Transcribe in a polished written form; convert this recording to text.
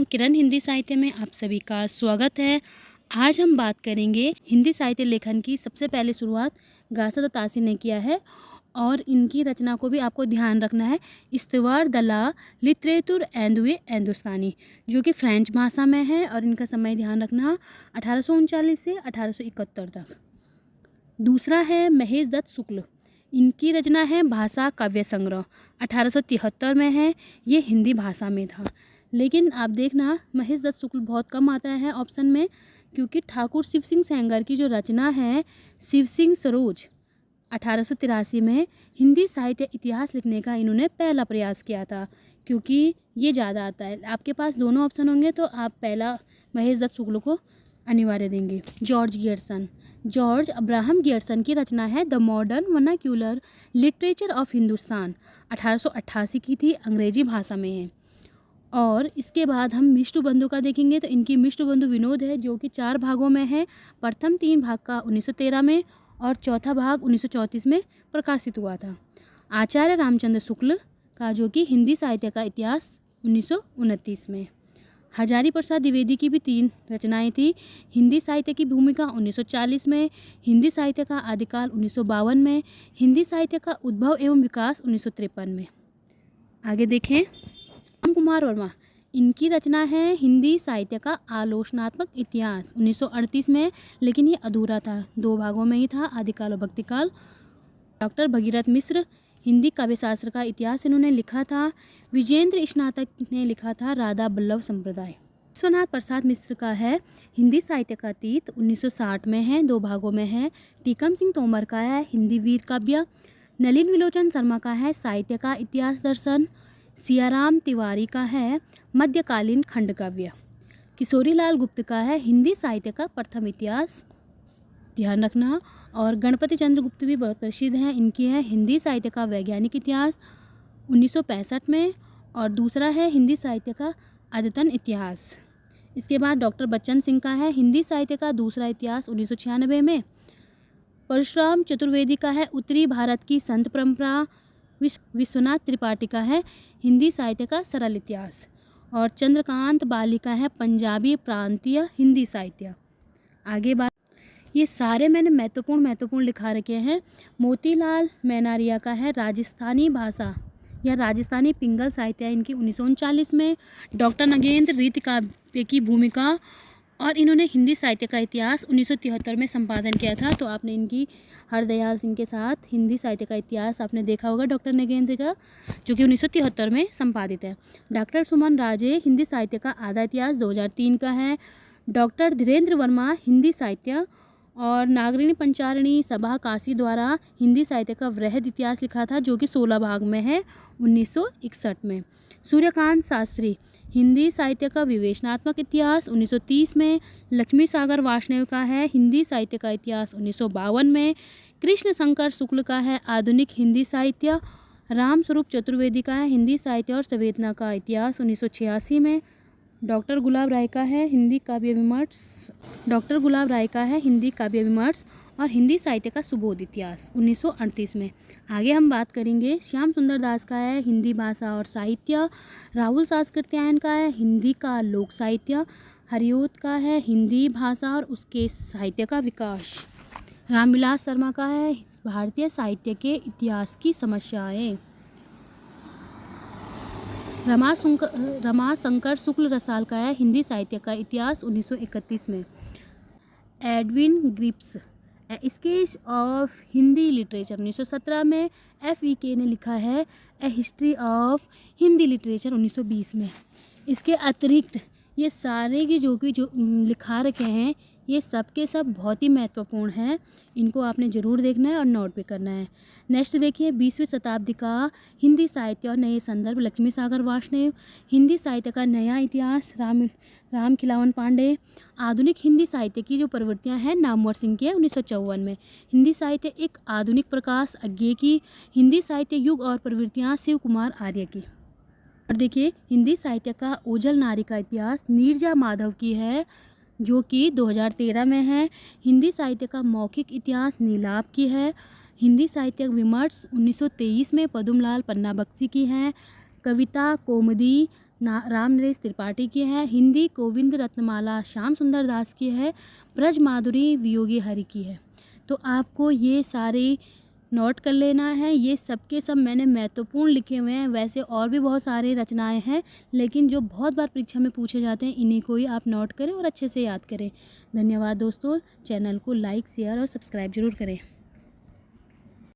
किरण हिंदी साहित्य में आप सभी का स्वागत है। आज हम बात करेंगे हिंदी साहित्य लेखन की। सबसे पहले शुरुआत गासत तासी ने किया है और इनकी रचना को भी आपको ध्यान रखना है। इस्तवार दला लिटरेचर एंदुए हिंदुस्तानी, जो कि फ्रेंच भाषा में है, और इनका समय ध्यान रखना 1839 से 1871 तक। दूसरा है महेश दत्त शुक्ल, इनकी रचना है भाषा काव्य संग्रह, 1873 में है। ये हिंदी भाषा में था, लेकिन आप देखना महेश दत्त शुक्ल बहुत कम आता है ऑप्शन में, क्योंकि ठाकुर शिव सिंह सेंगर की जो रचना है शिव सिंह सरोज 1883 में हिंदी साहित्य इतिहास लिखने का इन्होंने पहला प्रयास किया था, क्योंकि ये ज़्यादा आता है। आपके पास दोनों ऑप्शन होंगे तो आप पहला महेश दत्त शुक्ल को अनिवार्य देंगे। जॉर्ज अब्राहम गियर्सन की रचना है the modern vernacular literature of Hindustan, 1888 की थी, अंग्रेजी भाषा में है। और इसके बाद हम मिष्टु बंधु का देखेंगे तो इनकी मिष्टु बंधु विनोद है, जो कि 4 भागों में है। प्रथम 3 भाग का 1913 में और चौथा भाग 1934 में प्रकाशित हुआ था। आचार्य रामचंद्र शुक्ल का, जो कि हिंदी साहित्य का इतिहास, 1929 में। हजारी प्रसाद द्विवेदी की भी 3 रचनाएं थी। हिंदी साहित्य की भूमिका 1940 में, हिंदी साहित्य का आदिकाल 1952 में, हिंदी साहित्य का उद्भव एवं विकास 1953 में। आगे देखें राम कुमार वर्मा, इनकी रचना है हिंदी साहित्य का आलोचनात्मक इतिहास, 1938 में, लेकिन ये अधूरा था, 2 भागों में ही था, आदिकाल और भक्तिकाल। डॉक्टर भगीरथ मिश्र, हिंदी काव्यशास्त्र का इतिहास इन्होंने लिखा था। विजेंद्र स्नातक ने लिखा था राधा बल्लभ संप्रदाय। विश्वनाथ प्रसाद मिश्र का है हिंदी साहित्य का अतीत, 1960 में है, 2 भागों में है। टीकम सिंह तोमर का है हिंदी वीर काव्य। नलिन विलोचन शर्मा का है साहित्य का इतिहास दर्शन। सियाराम तिवारी का है मध्यकालीन खंड काव्य। किशोरीलाल गुप्त का है हिंदी साहित्य का प्रथम इतिहास, ध्यान रखना। और गणपति चंद्र गुप्त भी बहुत प्रसिद्ध हैं, इनकी है हिंदी साहित्य का वैज्ञानिक इतिहास, 1965 में। और दूसरा है हिंदी साहित्य का अद्यतन इतिहास। इसके बाद डॉक्टर बच्चन सिंह का है हिंदी साहित्य का दूसरा इतिहास, 1996 में। परशुराम चतुर्वेदी का है उत्तरी भारत की संत परंपरा। विश्वनाथ त्रिपाठी का है हिंदी साहित्य का सरल इतिहास। और चंद्रकांत बाली का है पंजाबी प्रांतीय हिंदी साहित्य। आगे बात, ये सारे मैंने महत्वपूर्ण लिखा रखे हैं। मोतीलाल मैनारिया का है राजस्थानी भाषा या राजस्थानी पिंगल साहित्य, इनकी 1939 में। डॉक्टर नगेंद्र रीति काव्य की भूमिका, और इन्होंने हिंदी साहित्य का इतिहास 1973 में संपादन किया था। तो आपने इनकी हरदयाल सिंह के साथ हिंदी साहित्य का इतिहास आपने देखा होगा डॉक्टर नगेंद्र का, जो कि 1973 में संपादित है। डॉक्टर सुमन राजे हिंदी साहित्य का आधा इतिहास, 2003 का है। डॉक्टर धीरेन्द्र वर्मा हिंदी साहित्य, और नागरिणी पंचारिणी सभा काशी द्वारा हिंदी साहित्य का वृहद इतिहास लिखा था, जो कि 16 भाग में है, 1961 में। सूर्यकांत शास्त्री हिंदी साहित्य का विवेचनात्मक इतिहास, 1930 में। लक्ष्मी सागर वासुदेव का है हिंदी साहित्य का इतिहास, 1952 में। कृष्ण शंकर शुक्ल का है आधुनिक हिंदी साहित्य। राम स्वरूप चतुर्वेदी का है हिंदी साहित्य और संवेदना का इतिहास, 1986 में। डॉक्टर गुलाब राय का है हिंदी काव्य विमर्श और हिंदी साहित्य का सुबोध इतिहास, 1938 में। आगे हम बात करेंगे श्याम सुंदर दास का है हिंदी भाषा और साहित्य। राहुल सांस्कृत्यायन का है हिंदी का लोक साहित्य। हरिओत का है हिंदी भाषा और उसके साहित्य का विकास। रामविलास शर्मा का है भारतीय साहित्य के इतिहास की समस्याएं। रमाशंकर शुक्ल रसाल का है हिंदी साहित्य का इतिहास, 1931 में। Edwin Greaves sketch of Hindi literature, 1917 में। FEK ने लिखा है a history of Hindi literature, 1920 में। इसके अतिरिक्त ये सारे की जो लिखा रखे हैं, ये सब के सब बहुत ही महत्वपूर्ण हैं। इनको आपने ज़रूर देखना है और नोट भी करना है। नेक्स्ट देखिए 20वीं शताब्दी का हिंदी साहित्य और नए संदर्भ, लक्ष्मी सागर वासुदेव। हिंदी साहित्य का नया इतिहास, राम खिलावन पांडे। आधुनिक हिंदी साहित्य की जो प्रवृत्तियां हैं, नामवर सिंह के, 1954 में। हिंदी साहित्य एक आधुनिक प्रकाश, अज्ञे की। हिंदी साहित्य युग और प्रवृत्तियाँ, शिव कुमार आर्य की। और देखिए हिंदी साहित्य का ओझल नारी का इतिहास, नीरजा माधव की है, जो कि 2013 में है। हिंदी साहित्य का मौखिक इतिहास नीलाभ की है। हिंदी साहित्य विमर्श 1923 में पद्मलाल पन्ना बख्शी की है। कविता कौमुदी राम नरेश त्रिपाठी की है। हिंदी गोविंद रत्नमाला श्याम सुंदर दास की है। ब्रज माधुरी वियोगी हरि की है। तो आपको ये सारे नोट कर लेना है। ये सब के सब मैंने महत्वपूर्ण लिखे हुए हैं। वैसे और भी बहुत सारे रचनाएं हैं, लेकिन जो बहुत बार परीक्षा में पूछे जाते हैं इन्हीं को ही आप नोट करें और अच्छे से याद करें। धन्यवाद दोस्तों। चैनल को लाइक, शेयर और सब्सक्राइब जरूर करें।